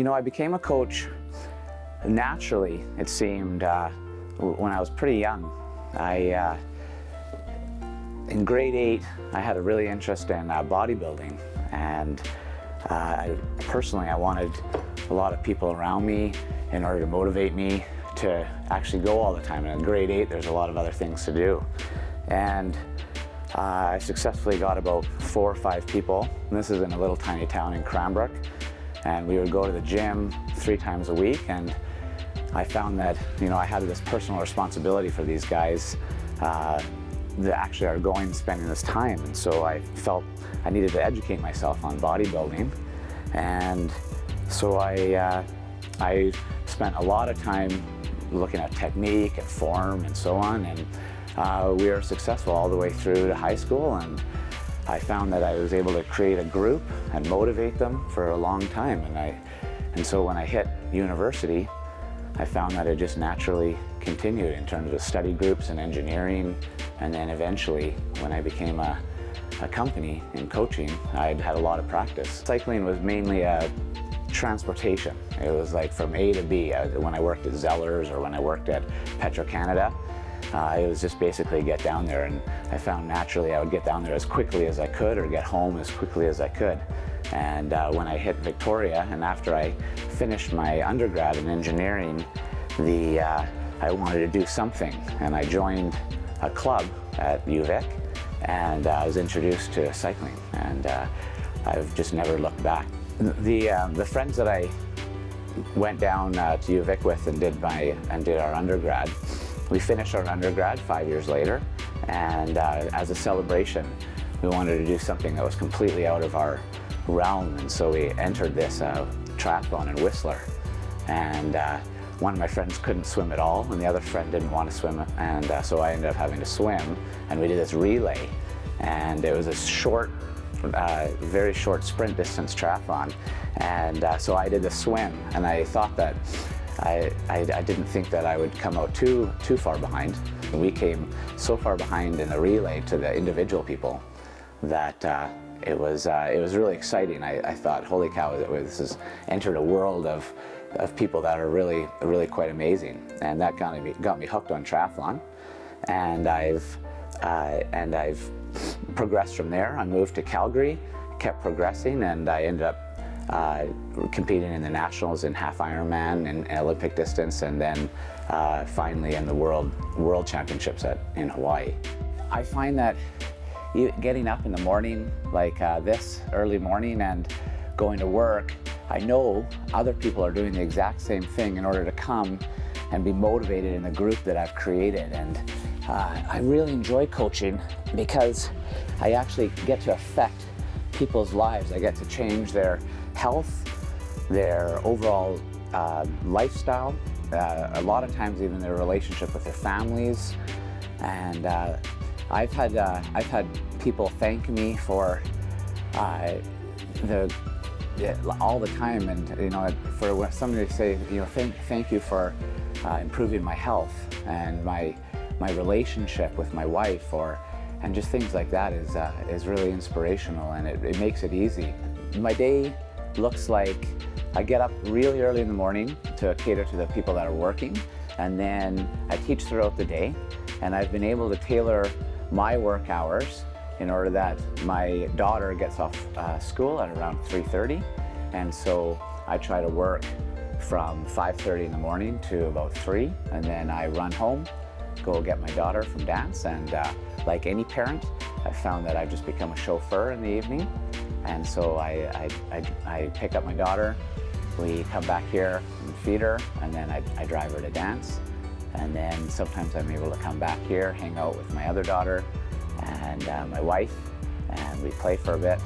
I became a coach naturally, it seemed, when I was pretty young. In grade 8, I had a really interest in bodybuilding, and personally, I wanted a lot of people around me in order to motivate me to actually go all the time. And in grade 8, there's a lot of other things to do. And I successfully got about 4 or 5 people. And this is in a little tiny town in Cranbrook. And we would go to the gym 3 times a week. And I found that, I had this personal responsibility for these guys that actually are going and spending this time. And so I felt I needed to educate myself on bodybuilding. And so I spent a lot of time looking at technique and form and so on. And we were successful all the way through to high school. And I found that I was able to create a group and motivate them for a long time. And so when I hit university, I found that it just naturally continued in terms of study groups and engineering. And then eventually, when I became a company in coaching, I'd had a lot of practice. Cycling was mainly a transportation. It was like from A to B. When I worked at Zellers or when I worked at Petro-Canada, it was just basically get down there. And I found naturally I would get down there as quickly as I could or get home as quickly as I could. And when I hit Victoria, and after I finished my undergrad in engineering, I wanted to do something. And I joined a club at UVic, and I was introduced to cycling. And I've just never looked back. The friends that I went down to UVic with and did our undergrad, we finished our undergrad 5 years later, and as a celebration, we wanted to do something that was completely out of our realm, and so we entered this triathlon in Whistler. And one of my friends couldn't swim at all, and the other friend didn't want to swim, and so I ended up having to swim, and we did this relay, and it was a short, very short sprint distance triathlon. And so I did the swim, and I thought that I didn't think that I would come out too far behind. We came so far behind in the relay to the individual people that it was really exciting. I thought, holy cow, this has entered a world of people that are really quite amazing, and that got me hooked on triathlon. And I've progressed from there. I moved to Calgary, kept progressing, and I ended up competing in the nationals in half Ironman and Olympic distance, and then finally in the world championships in Hawaii. I find that getting up in the morning like this early morning and going to work, I know other people are doing the exact same thing in order to come and be motivated in the group that I've created. And I really enjoy coaching because I actually get to affect people's lives. I get to change their health, their overall lifestyle, a lot of times even their relationship with their families. And I've had people thank me for all the time, and for somebody to say, thank you for improving my health and my relationship with my wife, and just things like that is really inspirational, and it makes it easy. My day looks like I get up really early in the morning to cater to the people that are working, and then I teach throughout the day, and I've been able to tailor my work hours in order that my daughter gets off school at around 3:30, and so I try to work from 5:30 in the morning to about 3, and then I run home, go get my daughter from dance, and like any parent, I've found that I've just become a chauffeur in the evening, and so I pick up my daughter, we come back here and feed her, and then I drive her to dance, and then sometimes I'm able to come back here, hang out with my other daughter and my wife, and we play for a bit,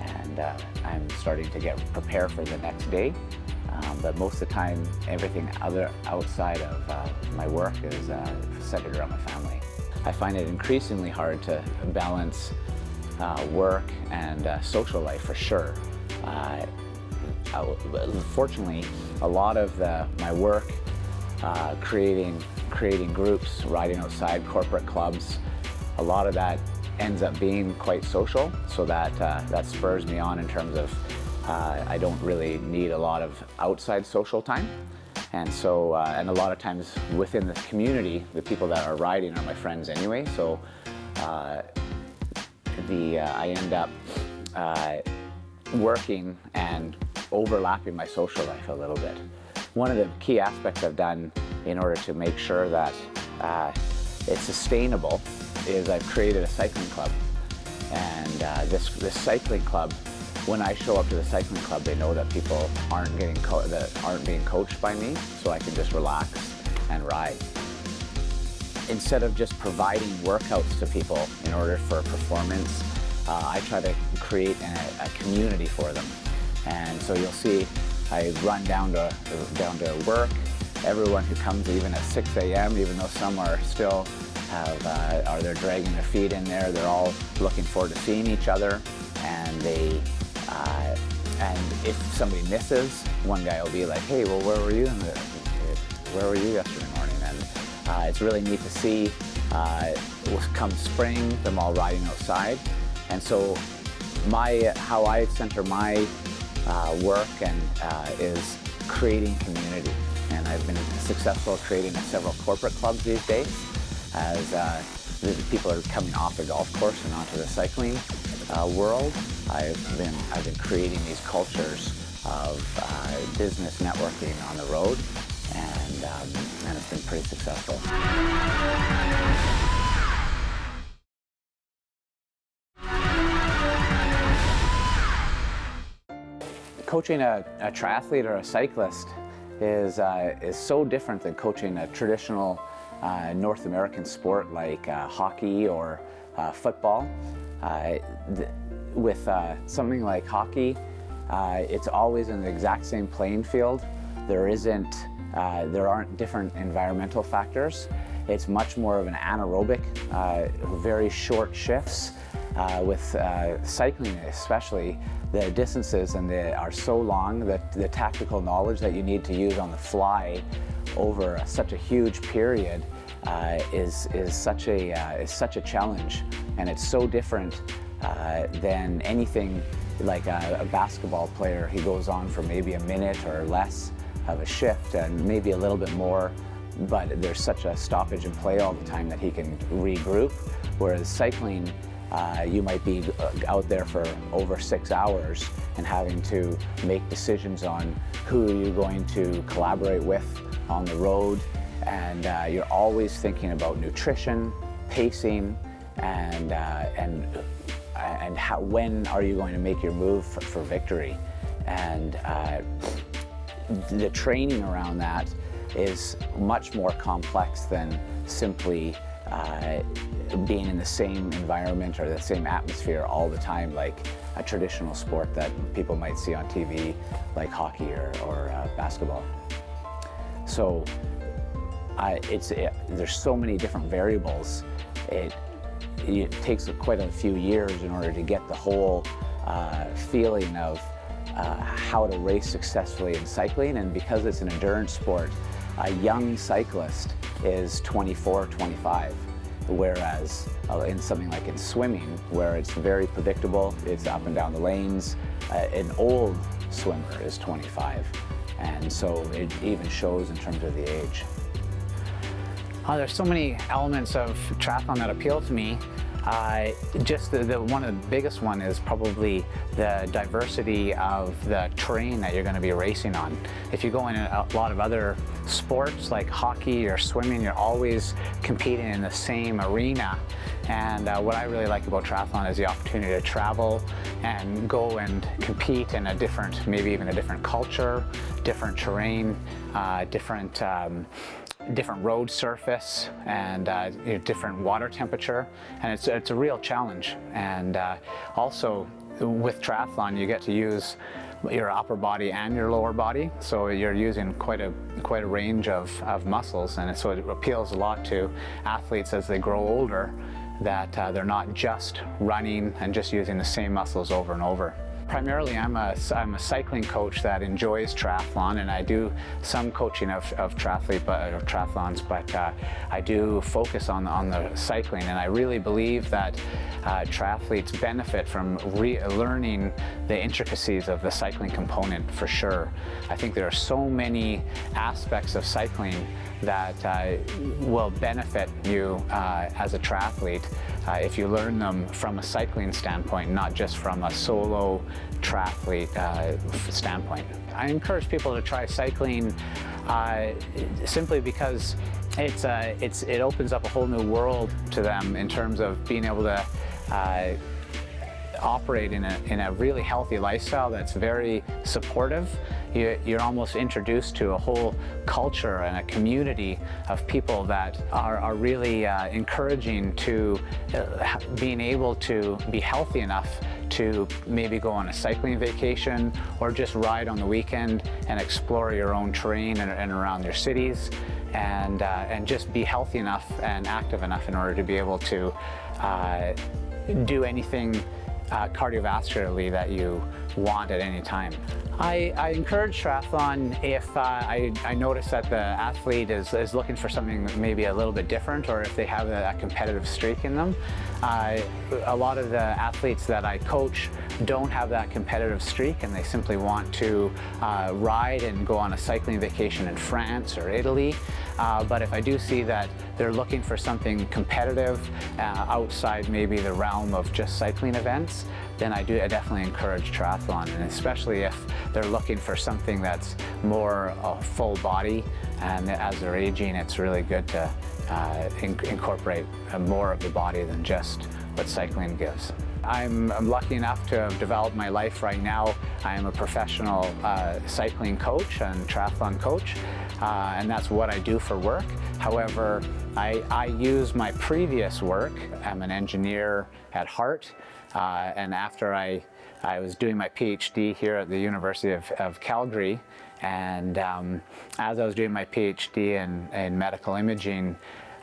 and I'm starting to get prepared for the next day. But most of the time, everything outside of my work is centered around my family. I find it increasingly hard to balance work and social life, for sure. Fortunately, a lot of my work creating groups, riding outside, corporate clubs, a lot of that ends up being quite social, so that spurs me on in terms of I don't really need a lot of outside social time. And so, and a lot of times within this community, the people that are riding are my friends anyway. So I end up working and overlapping my social life a little bit. One of the key aspects I've done in order to make sure that it's sustainable is I've created a cycling club. And this cycling club, when I show up to the cycling club, they know that people aren't being coached by me, so I can just relax and ride. Instead of just providing workouts to people in order for performance, I try to create a community for them. And so you'll see I run down to work. Everyone who comes, even at 6 a.m., even though some are still they're dragging their feet in there, they're all looking forward to seeing each other. And and if somebody misses, one guy will be like, "Hey, well, where were you yesterday morning?" And it's really neat to see. Come spring, them all riding outside, and so how I center my work and is creating community. And I've been successful creating several corporate clubs these days, as people are coming off the golf course and onto the cycling world. I've been creating these cultures of business networking on the road, and it's been pretty successful. Coaching a triathlete or a cyclist is so different than coaching a traditional North American sport like hockey or football. With something like hockey, it's always in the exact same playing field. There aren't different environmental factors. It's much more of an anaerobic, very short shifts. With cycling especially, the distances are so long that the tactical knowledge that you need to use on the fly over such a huge period is such a challenge, and it's so different than anything like a basketball player. He goes on for maybe a minute or less of a shift, and maybe a little bit more, but there's such a stoppage and play all the time that he can regroup. Whereas cycling, you might be out there for over 6 hours and having to make decisions on who you're going to collaborate with on the road, and you're always thinking about nutrition, pacing, and when are you going to make your move for victory. And the training around that is much more complex than simply being in the same environment or the same atmosphere all the time, like a traditional sport that people might see on TV, like hockey or basketball. So there's so many different variables. It takes quite a few years in order to get the whole feeling of how to race successfully in cycling. And because it's an endurance sport, a young cyclist is 24, 25. Whereas in something like in swimming, where it's very predictable, it's up and down the lanes, an old swimmer is 25. And so it even shows in terms of the age. There's so many elements of triathlon that appeal to me. Just one of the biggest one is probably the diversity of the terrain that you're going to be racing on. If you go in a lot of other sports like hockey or swimming, you're always competing in the same arena. And what I really like about triathlon is the opportunity to travel and go and compete in maybe even a different culture, different terrain, different road surface, and different water temperature, and it's a real challenge. And also with triathlon, you get to use your upper body and your lower body, so you're using quite a range of muscles, and so it appeals a lot to athletes as they grow older, that they're not just running and just using the same muscles over and over. Primarily, I'm a cycling coach that enjoys triathlon, and I do some coaching of triathlons, but I do focus on the cycling, and I really believe that triathletes benefit from learning the intricacies of the cycling component for sure. I think there are so many aspects of cycling that will benefit you as a triathlete if you learn them from a cycling standpoint, not just from a solo triathlete standpoint. I encourage people to try cycling simply because it opens up a whole new world to them in terms of being able to operate in a really healthy lifestyle that's very supportive. You're almost introduced to a whole culture and a community of people that are really encouraging to being able to be healthy enough to maybe go on a cycling vacation or just ride on the weekend and explore your own terrain and around your cities, and just be healthy enough and active enough in order to be able to do anything cardiovascularly that you want at any time. I encourage triathlon if I notice that the athlete is looking for something maybe a little bit different, or if they have a competitive streak in them. A lot of the athletes that I coach don't have that competitive streak, and they simply want to ride and go on a cycling vacation in France or Italy. But if I do see that they're looking for something competitive outside maybe the realm of just cycling events, then I definitely encourage triathlon, and especially if they're looking for something that's more full body, and as they're aging, it's really good to incorporate more of the body than just what cycling gives. I'm lucky enough to have developed my life right now. I am a professional cycling coach and triathlon coach, and that's what I do for work. However, I use my previous work. I'm an engineer at heart, and after I was doing my PhD here at the University of Calgary, and as I was doing my PhD in medical imaging,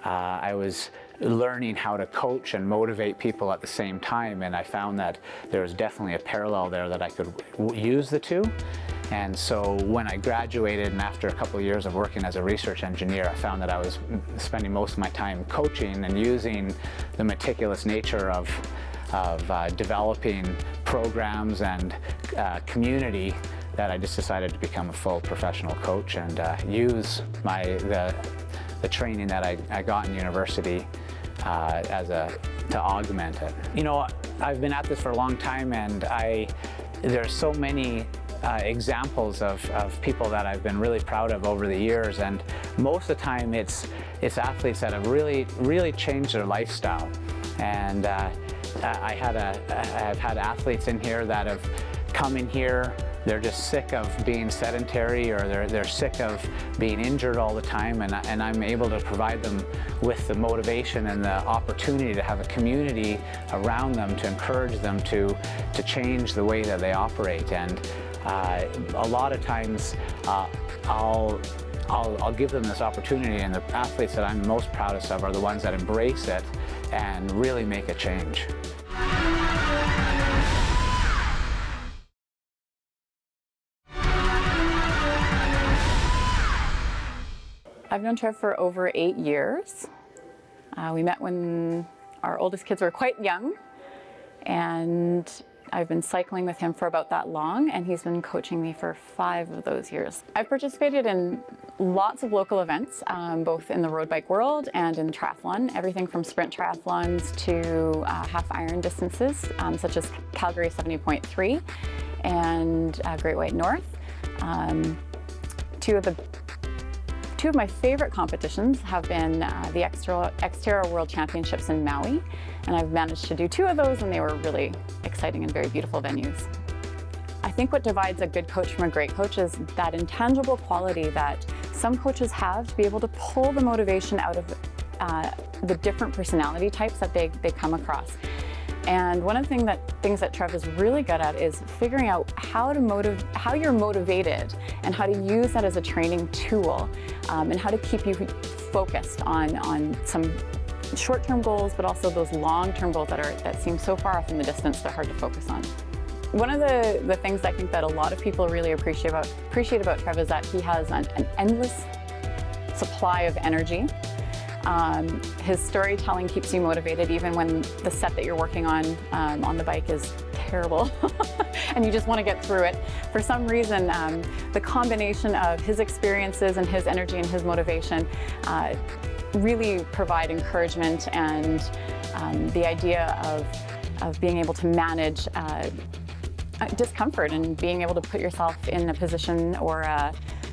I was learning how to coach and motivate people at the same time, and I found that there was definitely a parallel there that I could use the two. And so when I graduated, and after a couple of years of working as a research engineer, I found that I was spending most of my time coaching and using the meticulous nature of developing programs and community, that I just decided to become a full professional coach and use the training that I got in university to augment it. You know, I've been at this for a long time, and there's so many examples of people that I've been really proud of over the years, and most of the time it's athletes that have really changed their lifestyle. And I've had athletes in here that have come in here, they're just sick of being sedentary, or they're sick of being injured all the time, and I'm able to provide them with the motivation and the opportunity to have a community around them to encourage them to change the way that they operate. And a lot of times I'll give them this opportunity, and the athletes that I'm most proudest of are the ones that embrace it and really make a change. I've known Trev for over 8 years. We met when our oldest kids were quite young, and I've been cycling with him for about that long, and he's been coaching me for 5 of those years. I've participated in lots of local events, both in the road bike world and in triathlon, everything from sprint triathlons to half iron distances, such as Calgary 70.3 and Great White North. Two of my favorite competitions have been the Xterra World Championships in Maui, and I've managed to do 2 of those, and they were really exciting and very beautiful venues. I think what divides a good coach from a great coach is that intangible quality that some coaches have to be able to pull the motivation out of the different personality types that they come across. And one of the things that Trev is really good at is figuring out how you're motivated and how to use that as a training tool, and how to keep you focused on some short-term goals, but also those long-term goals that seem so far off in the distance they're hard to focus on. One of the things I think that a lot of people really appreciate about Trev is that he has an endless supply of energy. His storytelling keeps you motivated even when the set that you're working on the bike is terrible and you just want to get through it. For some reason, the combination of his experiences and his energy and his motivation really provide encouragement, and the idea of being able to manage discomfort and being able to put yourself in a position or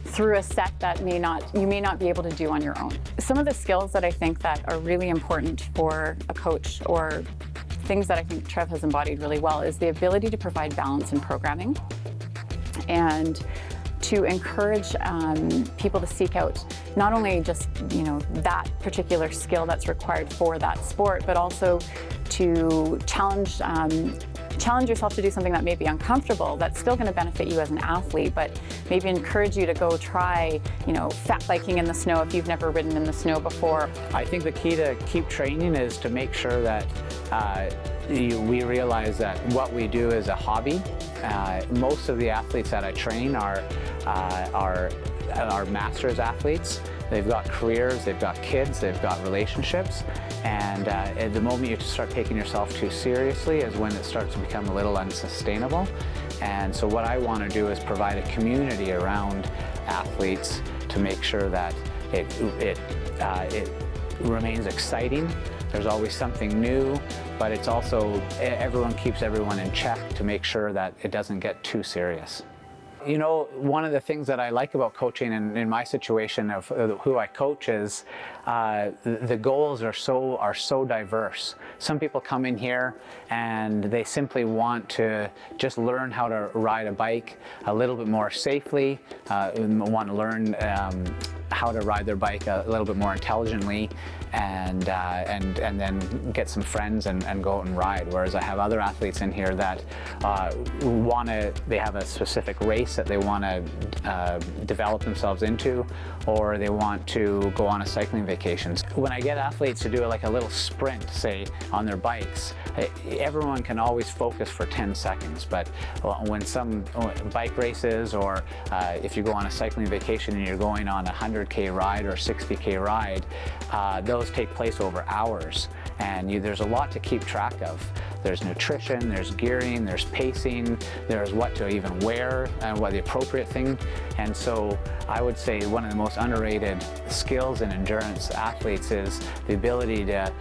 through a set that you may not be able to do on your own. Some of the skills that I think that are really important for a coach, or things that I think Trev has embodied really well, is the ability to provide balance in programming and to encourage people to seek out not only just that particular skill that's required for that sport, but also to challenge yourself to do something that may be uncomfortable, that's still going to benefit you as an athlete, but maybe encourage you to go try, fat biking in the snow if you've never ridden in the snow before. I think the key to keep training is to make sure that we realize that what we do is a hobby. Most of the athletes that I train are masters athletes. They've got careers, they've got kids, they've got relationships, and at the moment you start taking yourself too seriously is when it starts to become a little unsustainable. And so what I want to do is provide a community around athletes to make sure that it remains exciting. There's always something new, but it's also everyone keeps everyone in check to make sure that it doesn't get too serious. One of the things that I like about coaching in my situation of who I coach is the goals are so diverse. Some people come in here and they simply want to just learn how to ride a bike a little bit more safely, want to learn how to ride their bike a little bit more intelligently, and then get some friends and go out and ride. Whereas I have other athletes in here that they have a specific race that they want to develop themselves into, or they want to go on a cycling vacation. When I get athletes to do like a little sprint, say, on their bikes, everyone can always focus for 10 seconds, but when some bike races, or if you go on a cycling vacation and you're going on a 100K ride or 60K ride, those take place over hours, and there's a lot to keep track of. There's nutrition, there's gearing, there's pacing, there's what to even wear and what the appropriate thing. And so I would say one of the most underrated skills in endurance athletes is the ability to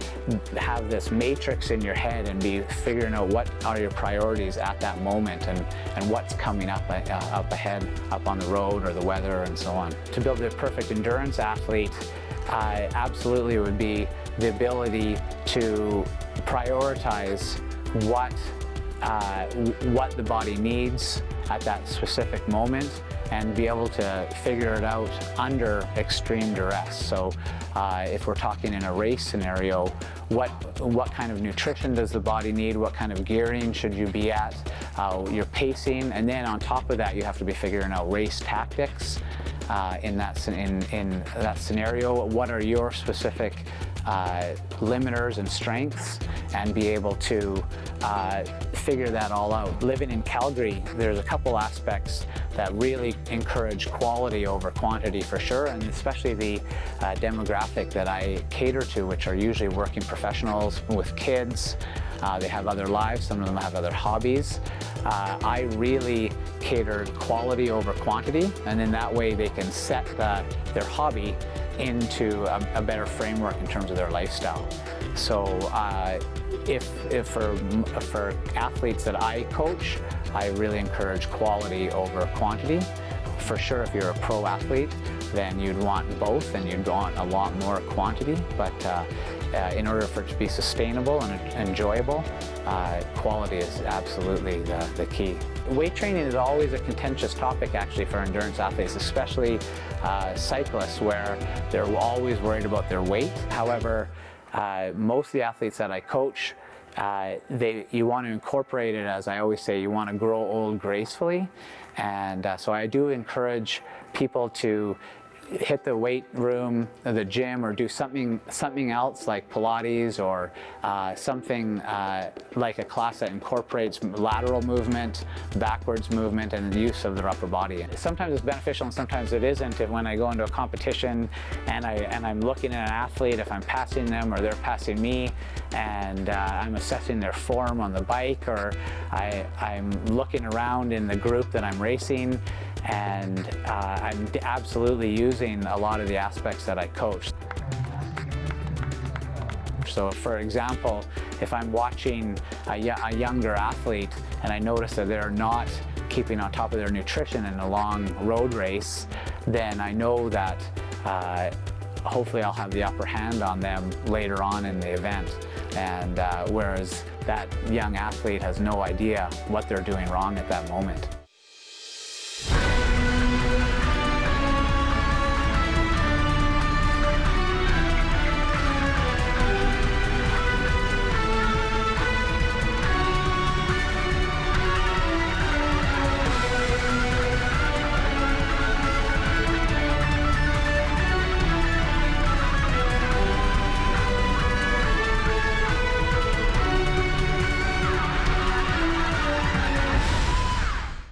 have this matrix in your head and be figuring out what are your priorities at that moment, and what's coming up ahead, up on the road, or the weather, and so on. To build a perfect endurance athlete, absolutely would be the ability to prioritize what the body needs at that specific moment, and be able to figure it out under extreme duress. So if we're talking in a race scenario, what kind of nutrition does the body need? What kind of gearing should you be at? Your pacing, and then on top of that, you have to be figuring out race tactics. In that scenario, what are your specific limiters and strengths, and be able to figure that all out. Living in Calgary, there's a couple aspects that really encourage quality over quantity for sure, and especially the demographic that I cater to, which are usually working professionals with kids. They have other lives, some of them have other hobbies. I really cater quality over quantity, and in that way they can set their hobby into a better framework in terms of their lifestyle. So if for athletes that I coach, I really encourage quality over quantity. For sure, if you're a pro athlete, then you'd want both, and you'd want a lot more quantity, but in order for it to be sustainable and enjoyable, quality is absolutely the key. Weight training is always a contentious topic actually for endurance athletes, especially cyclists, where they're always worried about their weight. However, most of the athletes that I coach, you want to incorporate it, as I always say, you want to grow old gracefully. And so I do encourage people to hit the weight room, the gym, or do something else like Pilates, or something like a class that incorporates lateral movement, backwards movement, and the use of their upper body. Sometimes it's beneficial and sometimes it isn't. And when I go into a competition and I'm looking at an athlete, if I'm passing them or they're passing me, and I'm assessing their form on the bike, or I'm looking around in the group that I'm racing, and I'm absolutely using a lot of the aspects that I coach. So for example, if I'm watching a younger athlete and I notice that they're not keeping on top of their nutrition in a long road race, then I know that hopefully I'll have the upper hand on them later on in the event. And whereas that young athlete has no idea what they're doing wrong at that moment.